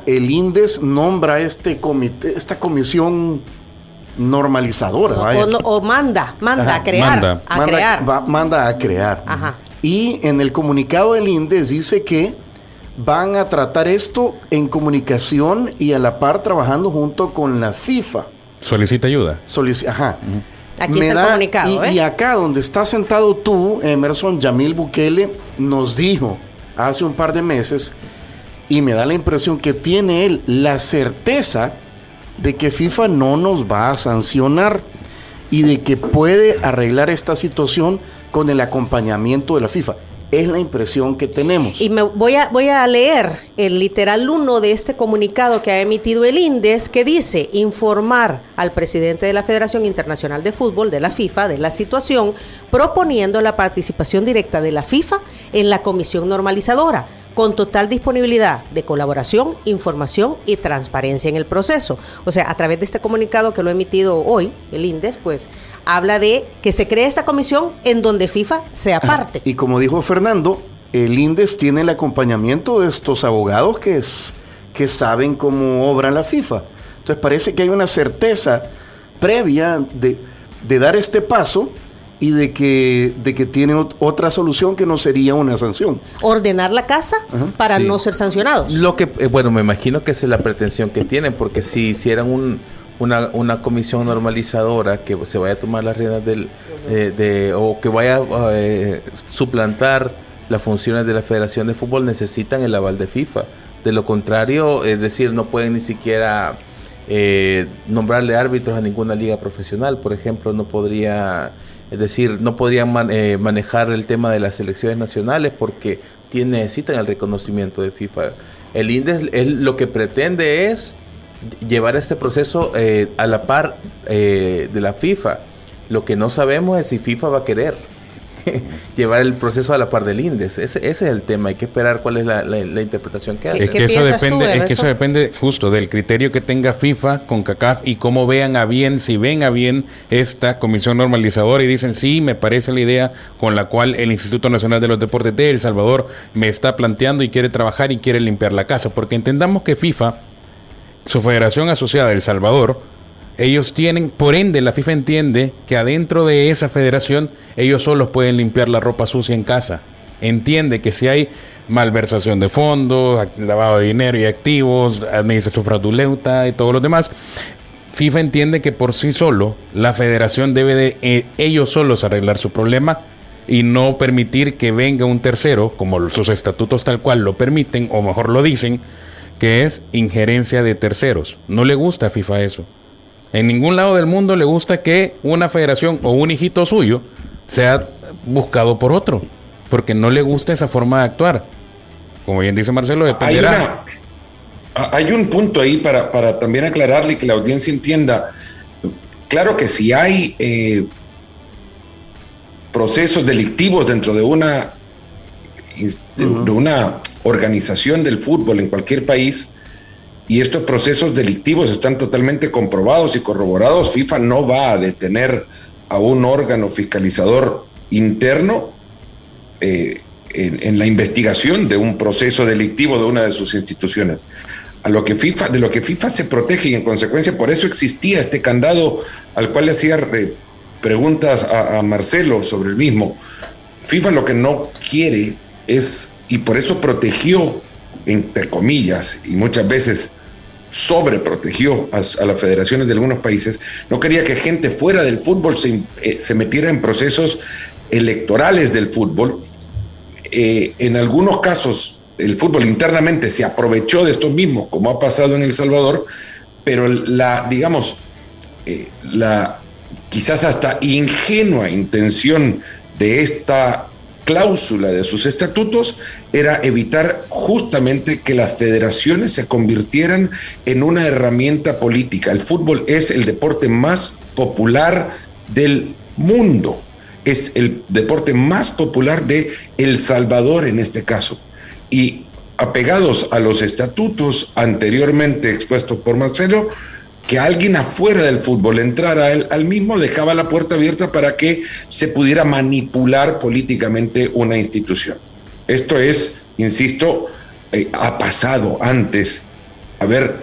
el INDES nombra este comité, esta comisión normalizadora. O manda a crear. Manda a crear. Ajá. Y en el comunicado del INDES dice que van a tratar esto en comunicación y a la par trabajando junto con la FIFA. Solicita ayuda. Ajá. Aquí está el comunicado. Y acá donde está sentado tú, Emerson, Yamil Bukele nos dijo hace un par de meses, y me da la impresión que tiene él la certeza de que FIFA no nos va a sancionar y de que puede arreglar esta situación con el acompañamiento de la FIFA. Es la impresión que tenemos. Y voy a leer el literal 1 de este comunicado que ha emitido el INDES, que dice: informar al presidente de la Federación Internacional de Fútbol, de la FIFA, de la situación, proponiendo la participación directa de la FIFA en la comisión normalizadora, con total disponibilidad de colaboración, información y transparencia en el proceso. O sea, a través de este comunicado que lo ha emitido hoy, el INDES, pues habla de que se cree esta comisión en donde FIFA sea parte. Y como dijo Fernando, el INDES tiene el acompañamiento de estos abogados que saben cómo obra la FIFA. Entonces parece que hay una certeza previa de dar este paso, y de que tiene otra solución que no sería una sanción. Ordenar la casa para no ser sancionados. Lo que, bueno, me imagino que esa es la pretensión que tienen, porque si hicieran una comisión normalizadora que se vaya a tomar las riendas o que vaya a suplantar las funciones de la Federación de Fútbol necesitan el aval de FIFA. De lo contrario, es decir, no pueden ni siquiera nombrarle árbitros a ninguna liga profesional. Por ejemplo, no podrían manejar el tema de las selecciones nacionales porque necesitan el reconocimiento de FIFA. El INDES lo que pretende es llevar este proceso a la par de la FIFA. Lo que no sabemos es si FIFA va a querer llevar el proceso a la par del INDES. Ese es el tema. Hay que esperar cuál es la interpretación que hace. Es que eso depende justo del criterio que tenga FIFA con CACAF y cómo vean a bien, si ven a bien esta comisión normalizadora y dicen, sí, me parece la idea con la cual el Instituto Nacional de los Deportes de El Salvador me está planteando y quiere trabajar y quiere limpiar la casa. Porque entendamos que FIFA, su federación asociada de El Salvador, ellos tienen, por ende la FIFA entiende que adentro de esa federación ellos solos pueden limpiar la ropa sucia en casa. Entiende que si hay malversación de fondos, lavado de dinero y activos, administración fraudulenta y todo lo demás, FIFA entiende que por sí solo la federación debe de ellos solos arreglar su problema y no permitir que venga un tercero, como sus estatutos tal cual lo permiten, o mejor lo dicen, que es injerencia de terceros. No le gusta a FIFA eso. En ningún lado del mundo le gusta que una federación o un hijito suyo sea buscado por otro, porque no le gusta esa forma de actuar. Como bien dice Marcelo, dependerá. Hay un punto ahí para también aclararle y que la audiencia entienda. Claro que si hay procesos delictivos dentro de una organización del fútbol en cualquier país, y estos procesos delictivos están totalmente comprobados y corroborados, FIFA no va a detener a un órgano fiscalizador interno en la investigación de un proceso delictivo de una de sus instituciones. De lo que FIFA se protege, y en consecuencia por eso existía este candado al cual le hacía preguntas a Marcelo sobre el mismo. FIFA lo que no quiere es, y por eso protegió, entre comillas, y muchas veces sobreprotegió a las federaciones de algunos países, no quería que gente fuera del fútbol se metiera en procesos electorales del fútbol. En algunos casos el fútbol internamente se aprovechó de estos mismos, como ha pasado en El Salvador, pero la quizás hasta ingenua intención de esta cláusula de sus estatutos era evitar justamente que las federaciones se convirtieran en una herramienta política. El fútbol es el deporte más popular del mundo, es el deporte más popular de El Salvador en este caso, y apegados a los estatutos anteriormente expuestos por Marcelo, que alguien afuera del fútbol entrara al mismo dejaba la puerta abierta para que se pudiera manipular políticamente una institución. Esto es, insisto, ha pasado antes. A ver,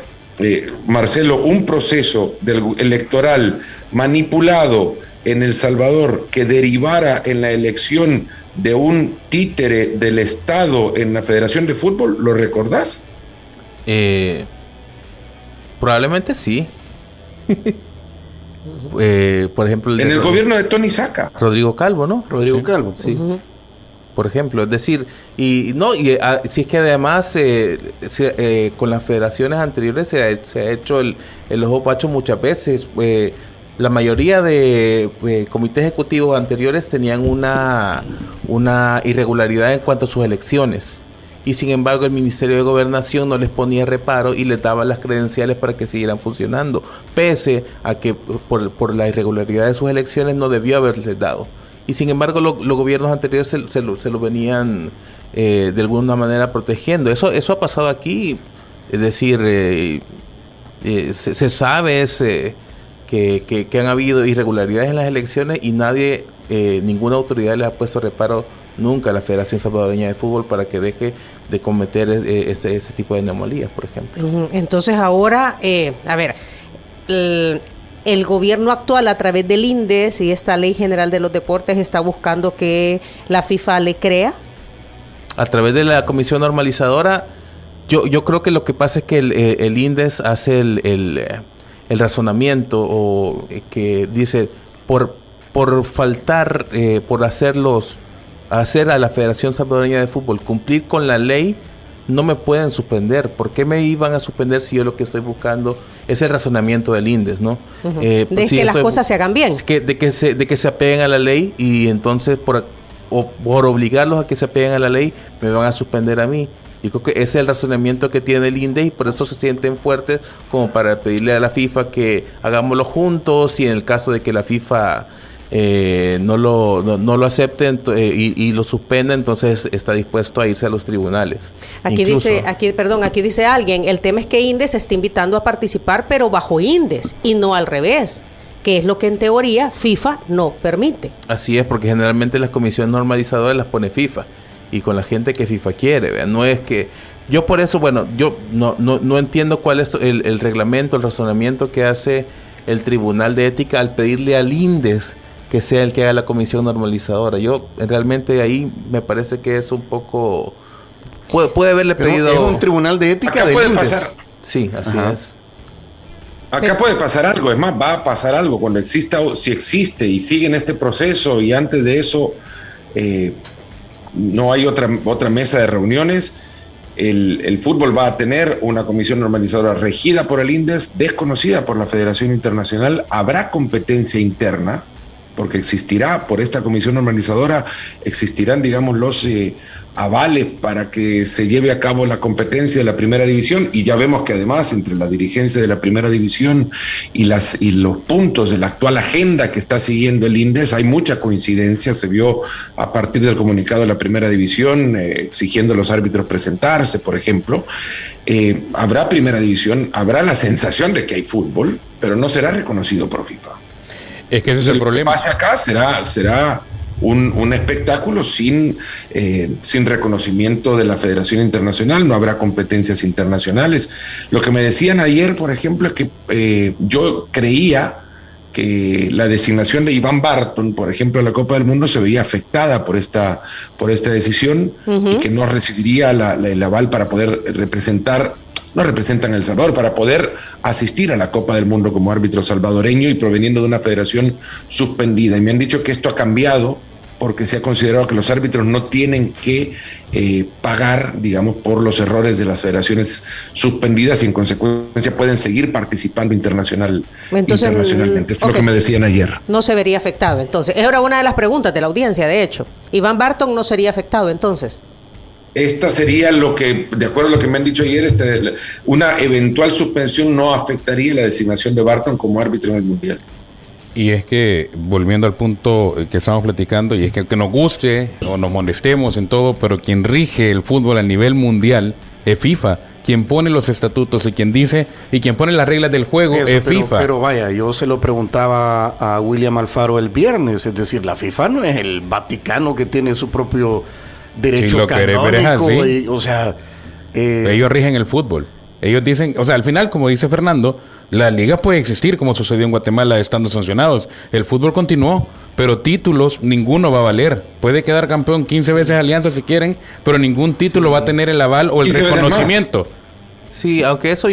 Marcelo, un proceso electoral manipulado en El Salvador que derivara en la elección de un títere del Estado en la Federación de Fútbol, ¿lo recordás? Probablemente sí. Por ejemplo, en el gobierno de Tony Saca. Rodrigo Calvo, ¿no? Rodrigo Calvo. Sí. Por ejemplo, es decir, si es que además con las federaciones anteriores se ha hecho el ojo pacho muchas veces. La mayoría de comités ejecutivos anteriores tenían una irregularidad en cuanto a sus elecciones. Y sin embargo el Ministerio de Gobernación no les ponía reparo y les daba las credenciales para que siguieran funcionando, pese a que por la irregularidad de sus elecciones no debió haberles dado. Y sin embargo los gobiernos anteriores se lo venían de alguna manera protegiendo. Eso ha pasado aquí, es decir, se sabe que han habido irregularidades en las elecciones y ninguna autoridad les ha puesto reparo nunca a la Federación Salvadoreña de Fútbol para que deje de cometer ese tipo de anomalías, por ejemplo. Entonces ahora, el gobierno actual a través del INDES y esta Ley General de los Deportes está buscando que la FIFA le crea. A través de la Comisión Normalizadora, yo creo que lo que pasa es que el INDES hace el razonamiento o que dice por faltar, por hacer los hacer a la Federación Salvadoreña de Fútbol cumplir con la ley, no me pueden suspender. ¿Por qué me iban a suspender si yo lo que estoy buscando es el razonamiento del INDES, ¿no? De que las cosas se hagan bien. De que se apeguen a la ley, y entonces por obligarlos a que se apeguen a la ley me van a suspender a mí. Yo creo que ese es el razonamiento que tiene el INDES, y por eso se sienten fuertes como para pedirle a la FIFA que hagámoslo juntos, y en el caso de que la FIFA no lo acepte y lo suspenda, entonces está dispuesto a irse a los tribunales. Aquí dice alguien, el tema es que INDES se está invitando a participar, pero bajo INDES y no al revés, que es lo que en teoría FIFA no permite. Así es, porque generalmente las comisiones normalizadoras las pone FIFA, y con la gente que FIFA quiere, ¿verdad? No es que yo por eso, bueno, yo no entiendo cuál es el reglamento, el razonamiento que hace el Tribunal de Ética al pedirle al INDES que sea el que haga la comisión normalizadora. Yo realmente ahí me parece que es un poco... Puede haberle pedido... Es un tribunal de ética de puede INDES. pasar. Sí, así es. Acá puede pasar algo, es más, va a pasar algo cuando exista, si existe y sigue en este proceso, y antes de eso no hay otra mesa de reuniones. El fútbol va a tener una comisión normalizadora regida por el INDES, desconocida por la Federación Internacional. Habrá competencia interna, porque existirá, por esta comisión normalizadora, existirán, digamos, los avales para que se lleve a cabo la competencia de la primera división, y ya vemos que además entre la dirigencia de la primera división y los puntos de la actual agenda que está siguiendo el INDES, hay mucha coincidencia. Se vio a partir del comunicado de la primera división exigiendo a los árbitros presentarse, por ejemplo. Habrá primera división, habrá la sensación de que hay fútbol, pero no será reconocido por FIFA. Es que ese es el problema. Lo que pase acá será un espectáculo sin reconocimiento de la Federación Internacional. No habrá competencias internacionales. Lo que me decían ayer, por ejemplo, es que yo creía que la designación de Iván Barton, por ejemplo, a la Copa del Mundo, se veía afectada por esta decisión, y que no recibiría el aval para poder representan a El Salvador, para poder asistir a la Copa del Mundo como árbitro salvadoreño y proveniendo de una federación suspendida. Y me han dicho que esto ha cambiado porque se ha considerado que los árbitros no tienen que pagar, digamos, por los errores de las federaciones suspendidas, y en consecuencia pueden seguir participando internacionalmente. Esto es lo que me decían ayer. No se vería afectado, entonces. Es ahora una de las preguntas de la audiencia, de hecho. Iván Barton no sería afectado, entonces. Esta sería lo que, de acuerdo a lo que me han dicho ayer, una eventual suspensión no afectaría la designación de Barton como árbitro en el Mundial. Y es que, volviendo al punto que estamos platicando, y es que aunque nos guste o nos molestemos en todo, pero quien rige el fútbol a nivel mundial es FIFA. Quien pone los estatutos y quien dice y quien pone las reglas del juego es FIFA. Pero vaya, yo se lo preguntaba a William Alfaro el viernes, es decir, la FIFA no es el Vaticano que tiene su propio derecho canónico, ellos rigen el fútbol. Ellos dicen, o sea, al final, como dice Fernando, la liga puede existir, como sucedió en Guatemala estando sancionados. El fútbol continuó, pero títulos ninguno va a valer. Puede quedar campeón 15 veces Alianza si quieren, pero ningún título va a tener el aval o el reconocimiento. Sí, aunque eso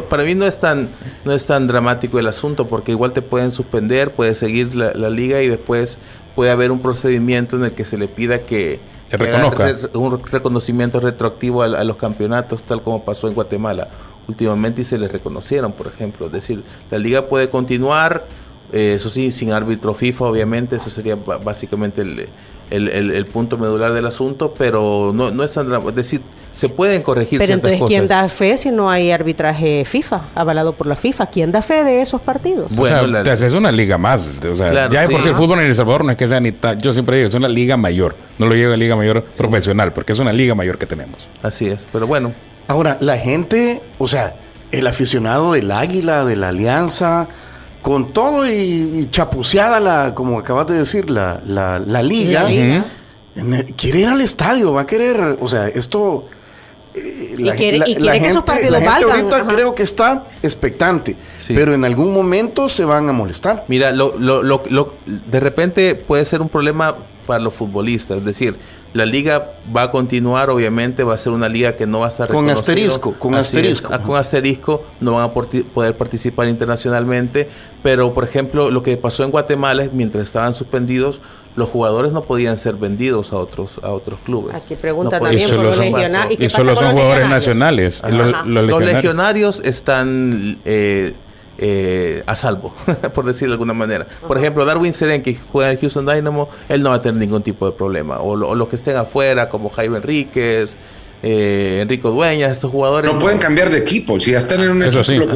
para mí no es tan dramático el asunto, porque igual te pueden suspender, puede seguir la liga, y después puede haber un procedimiento en el que se le pida que reconozca un reconocimiento retroactivo a los campeonatos, tal como pasó en Guatemala últimamente, y se les reconocieron, por ejemplo. Es decir, la liga puede continuar, eso sí, sin árbitro FIFA, obviamente. Eso sería básicamente el punto medular del asunto, pero no es tan dramático. Es decir, se pueden corregir ciertas cosas. Pero entonces, ¿quién da fe si no hay arbitraje FIFA, avalado por la FIFA? ¿Quién da fe de esos partidos? Bueno, es una liga más. O sea, claro, ya de por sí el fútbol en El Salvador no es que sea ni yo siempre digo, es una liga mayor. No lo llevo a liga mayor profesional, porque es una liga mayor que tenemos. Así es, pero bueno. Ahora, la gente, o sea, el aficionado del Águila, de la Alianza, con todo y chapuceada, como acabas de decir, la liga, quiere ir al estadio, va a querer, o sea, esto... quiere que esos partidos valgan. Ahorita creo que está expectante, pero en algún momento se van a molestar. Mira, de repente puede ser un problema para los futbolistas, es decir, la liga va a continuar, obviamente va a ser una liga que no va a estar con asterisco, con asterisco no van a poder participar internacionalmente, pero por ejemplo lo que pasó en Guatemala es mientras estaban suspendidos, los jugadores no podían ser vendidos a otros clubes. Aquí pregunta No también por los legionarios. Y solo son jugadores nacionales. Los legionarios están a salvo, por decirlo de alguna manera. Por ejemplo, Darwin Seren, que juega en el Houston Dynamo, él no va a tener ningún tipo de problema. O los que estén afuera, como Jaime Enríquez, Enrico Dueñas, estos jugadores... No pueden cambiar de equipo. Si ya están en un equipo, sí. lo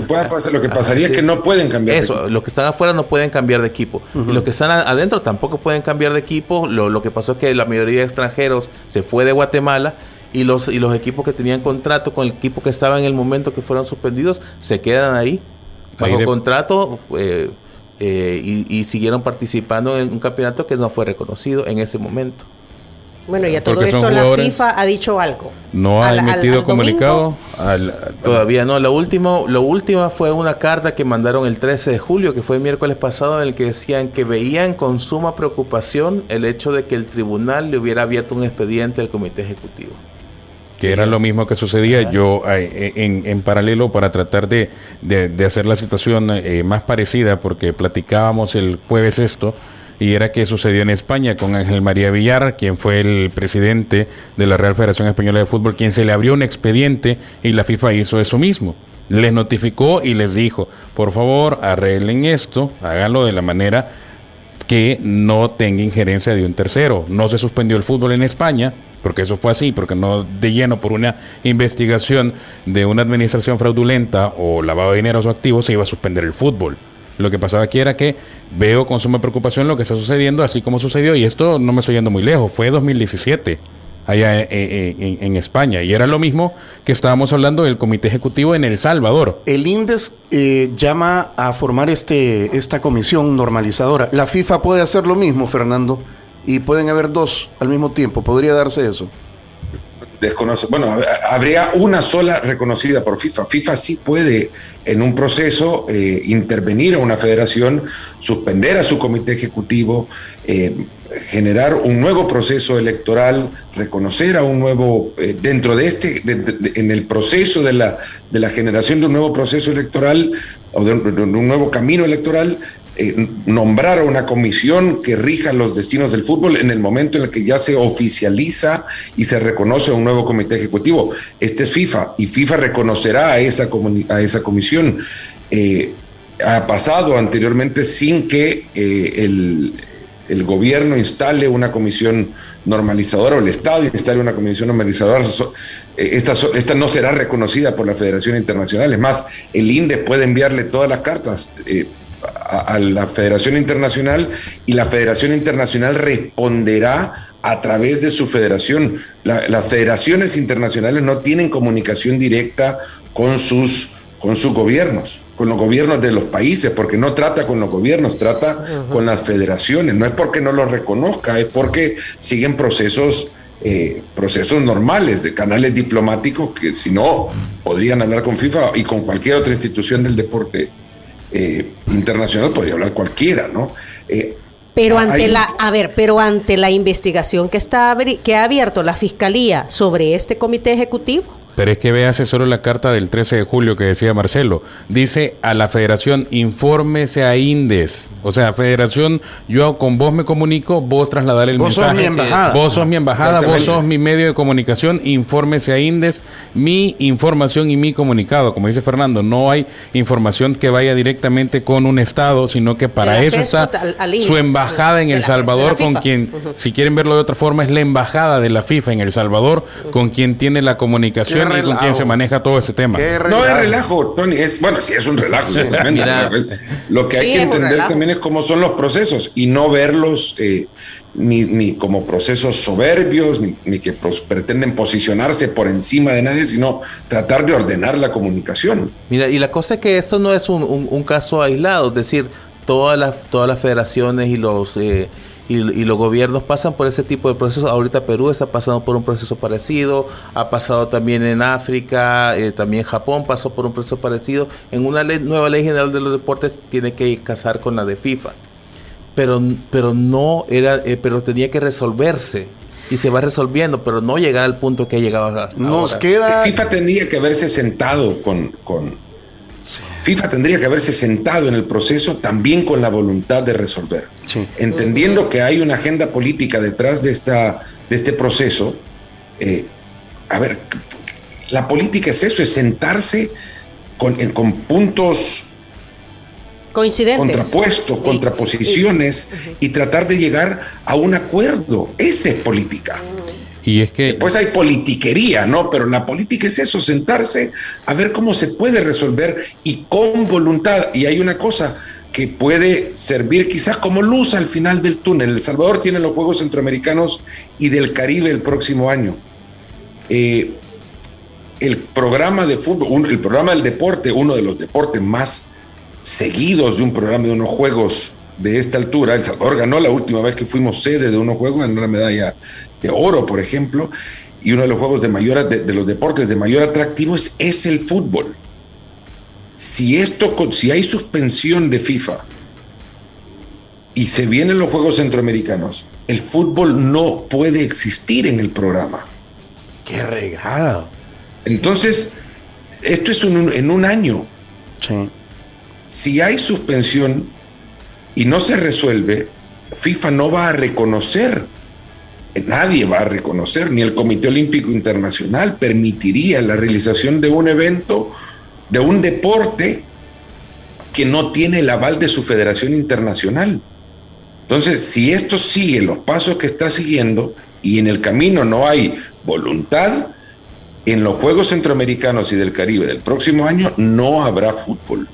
que pasaría es que no pueden cambiar de equipo. Los que están afuera no pueden cambiar de equipo. Y los que están adentro tampoco pueden cambiar de equipo. Lo que pasó es que la mayoría de extranjeros se fue de Guatemala y los equipos que tenían contrato con el equipo que estaba en el momento que fueron suspendidos se quedan ahí bajo contrato y siguieron participando en un campeonato que no fue reconocido en ese momento. Bueno, y a todo esto la FIFA ha dicho algo. No ha emitido comunicado. Todavía no. Lo último fue una carta que mandaron el 13 de julio, que fue el miércoles pasado, en el que decían que veían con suma preocupación el hecho de que el tribunal le hubiera abierto un expediente al comité ejecutivo. Que era lo mismo que sucedía. Yo en paralelo, para tratar de hacer la situación más parecida, porque platicábamos el jueves esto, y era que sucedió en España con Ángel María Villar, quien fue el presidente de la Real Federación Española de Fútbol, quien se le abrió un expediente y la FIFA hizo eso mismo. Les notificó y les dijo, por favor, arreglen esto, háganlo de la manera que no tenga injerencia de un tercero. No se suspendió el fútbol en España, porque eso fue así, porque no de lleno por una investigación de una administración fraudulenta o lavado de dinero o activos se iba a suspender el fútbol. Lo que pasaba aquí era que veo con suma preocupación lo que está sucediendo, así como sucedió, y esto no me estoy yendo muy lejos, fue 2017 allá en España, y era lo mismo que estábamos hablando del Comité Ejecutivo en El Salvador. El INDES llama a formar esta comisión normalizadora. La FIFA puede hacer lo mismo, Fernando, y pueden haber dos al mismo tiempo. ¿Podría darse eso? Desconoce. Bueno, habría una sola reconocida por FIFA. FIFA sí puede, en un proceso, intervenir a una federación, suspender a su comité ejecutivo, generar un nuevo proceso electoral, reconocer a un nuevo, dentro de en el proceso de la generación de un nuevo proceso electoral o de un nuevo camino electoral, nombrar a una comisión que rija los destinos del fútbol en el momento en el que ya se oficializa y se reconoce un nuevo comité ejecutivo. Este es FIFA, y FIFA reconocerá a esa comisión. Ha pasado anteriormente sin que el gobierno instale una comisión normalizadora, o el Estado instale una comisión normalizadora. Esta no será reconocida por la Federación Internacional. Es más, el INDES puede enviarle todas las cartas a la Federación Internacional, y la Federación Internacional responderá a través de su federación. Las federaciones internacionales no tienen comunicación directa con sus gobiernos, con los gobiernos de los países, porque no trata con los gobiernos, trata con las federaciones. No es porque no los reconozca, es porque siguen procesos normales de canales diplomáticos que, si no, podrían hablar con FIFA y con cualquier otra institución del deporte internacional. Podría hablar cualquiera, ¿no? Pero ante la investigación que ha abierto la Fiscalía sobre este comité ejecutivo. Pero es que véase solo la carta del 13 de julio que decía Marcelo. Dice a la federación, infórmese a INDES. O sea, federación, yo con vos me comunico, vos trasladar el mensaje. Vos sos mi embajada. Vos sos mi embajada, vos sos mi medio de comunicación, infórmese a INDES, mi información y mi comunicado. Como dice Fernando, no hay información que vaya directamente con un Estado, sino que para eso está su embajada en El Salvador, con quien, si quieren verlo de otra forma, es la embajada de la FIFA en El Salvador, con quien tiene la comunicación y con quien se maneja todo ese tema. No es relajo, Tony. Sí es un relajo. Lo que hay que entender también es cómo son los procesos, y no verlos ni como procesos soberbios, ni que pretenden posicionarse por encima de nadie, sino tratar de ordenar la comunicación. Mira, y la cosa es que esto no es un caso aislado, es decir, todas las federaciones y los gobiernos pasan por ese tipo de procesos. Ahorita Perú está pasando por un proceso parecido, ha pasado también en África, también Japón pasó por un proceso parecido. En una nueva ley general de los deportes tiene que casar con la de FIFA, pero tenía que resolverse, y se va resolviendo, pero no llegar al punto que ha llegado hasta ahora. FIFA tendría que haberse sentado con FIFA tendría que haberse sentado en el proceso también con la voluntad de resolver. Entendiendo que hay una agenda política detrás de este proceso. A ver, la política es eso, es sentarse con puntos coincidentes, contrapuestos, contraposiciones y tratar de llegar a un acuerdo. Esa es política. Y es que después hay politiquería, ¿no? Pero la política es eso, sentarse a ver cómo se puede resolver y con voluntad. Y hay una cosa que puede servir quizás como luz al final del túnel. El Salvador tiene los Juegos Centroamericanos y del Caribe el próximo año. El programa de fútbol, el programa del deporte, uno de los deportes más seguidos de un programa de unos Juegos de esta altura. El Salvador ganó la última vez que fuimos sede de unos Juegos, en una medalla de oro, por ejemplo, y uno de los juegos de los deportes de mayor atractivo es el fútbol. Si hay suspensión de FIFA y se vienen los Juegos Centroamericanos, el fútbol no puede existir en el programa. ¡Qué regalo! Entonces, esto es en un año. Sí. Si hay suspensión y no se resuelve, FIFA no va a reconocer, nadie va a reconocer, ni el Comité Olímpico Internacional permitiría la realización de un evento, de un deporte que no tiene el aval de su federación internacional. Entonces, si esto sigue los pasos que está siguiendo y en el camino no hay voluntad, en los Juegos Centroamericanos y del Caribe del próximo año no habrá fútbol.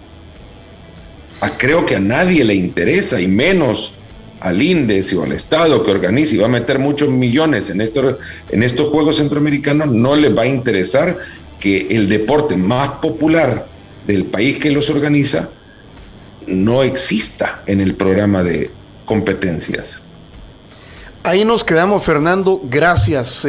Creo que a nadie le interesa, y menos al INDES o al Estado que organiza y va a meter muchos millones en estos Juegos Centroamericanos, no les va a interesar que el deporte más popular del país que los organiza no exista en el programa de competencias. Ahí nos quedamos, Fernando. Gracias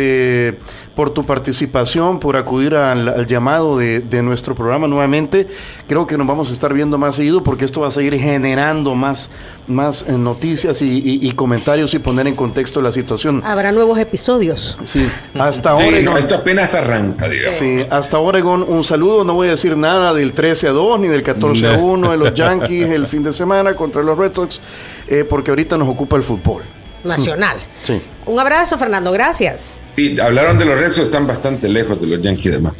por tu participación, por acudir al llamado de nuestro programa nuevamente. Creo que nos vamos a estar viendo más seguido porque esto va a seguir generando más noticias y comentarios y poner en contexto la situación. Habrá nuevos episodios. Sí, hasta Oregon. Esto apenas arranca, digamos. Sí, hasta Oregon, un saludo. No voy a decir nada del 13-2 ni del 14-1 de los Yankees el fin de semana contra los Red Sox, porque ahorita nos ocupa el fútbol nacional. Sí. Un abrazo, Fernando, gracias. Sí, hablaron de los Red Sox, están bastante lejos de los Yankees y demás.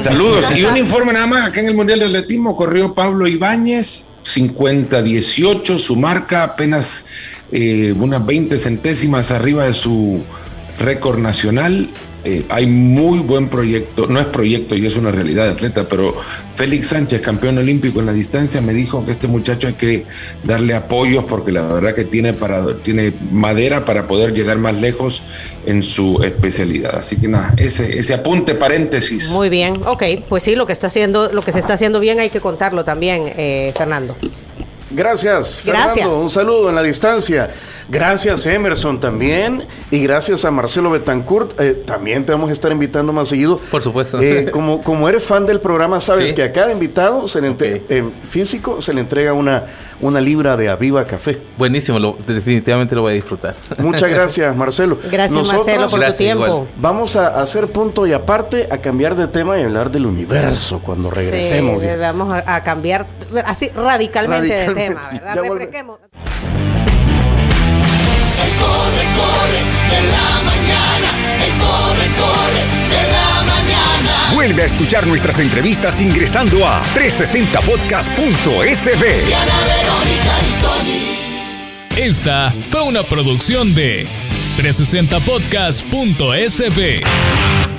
Saludos. Y un informe nada más, acá en el Mundial de Atletismo corrió Pablo Ibáñez, 50-18, su marca apenas unas 20 centésimas arriba de su récord nacional. Hay muy buen proyecto, no es proyecto y es una realidad de atleta, pero Félix Sánchez, campeón olímpico en la distancia, me dijo que este muchacho hay que darle apoyos porque la verdad que tiene madera para poder llegar más lejos en su especialidad. Así que nada, ese apunte paréntesis. Muy bien, ok, pues sí, lo que se está haciendo bien hay que contarlo también, Fernando. Gracias, Fernando. Gracias. Un saludo en la distancia. Gracias, Emerson, también. Y gracias a Marcelo Betancourt. También te vamos a estar invitando más seguido. Por supuesto. Como eres fan del programa, sabes que a cada invitado físico se le entrega una libra de Aviva Café. Buenísimo, definitivamente lo voy a disfrutar. Muchas gracias, Marcelo. Gracias, Marcelo, por tu tiempo. Igual. Vamos a hacer punto y aparte, a cambiar de tema y hablar del universo cuando regresemos. Sí, vamos a cambiar así radicalmente de tema, ¿verdad? Refresquemos. El corre de la mañana, el corre de la mañana. Vuelve a escuchar nuestras entrevistas ingresando a 360podcast.sb. Diana, Verónica y Tony. Esta fue una producción de 360podcast.sb.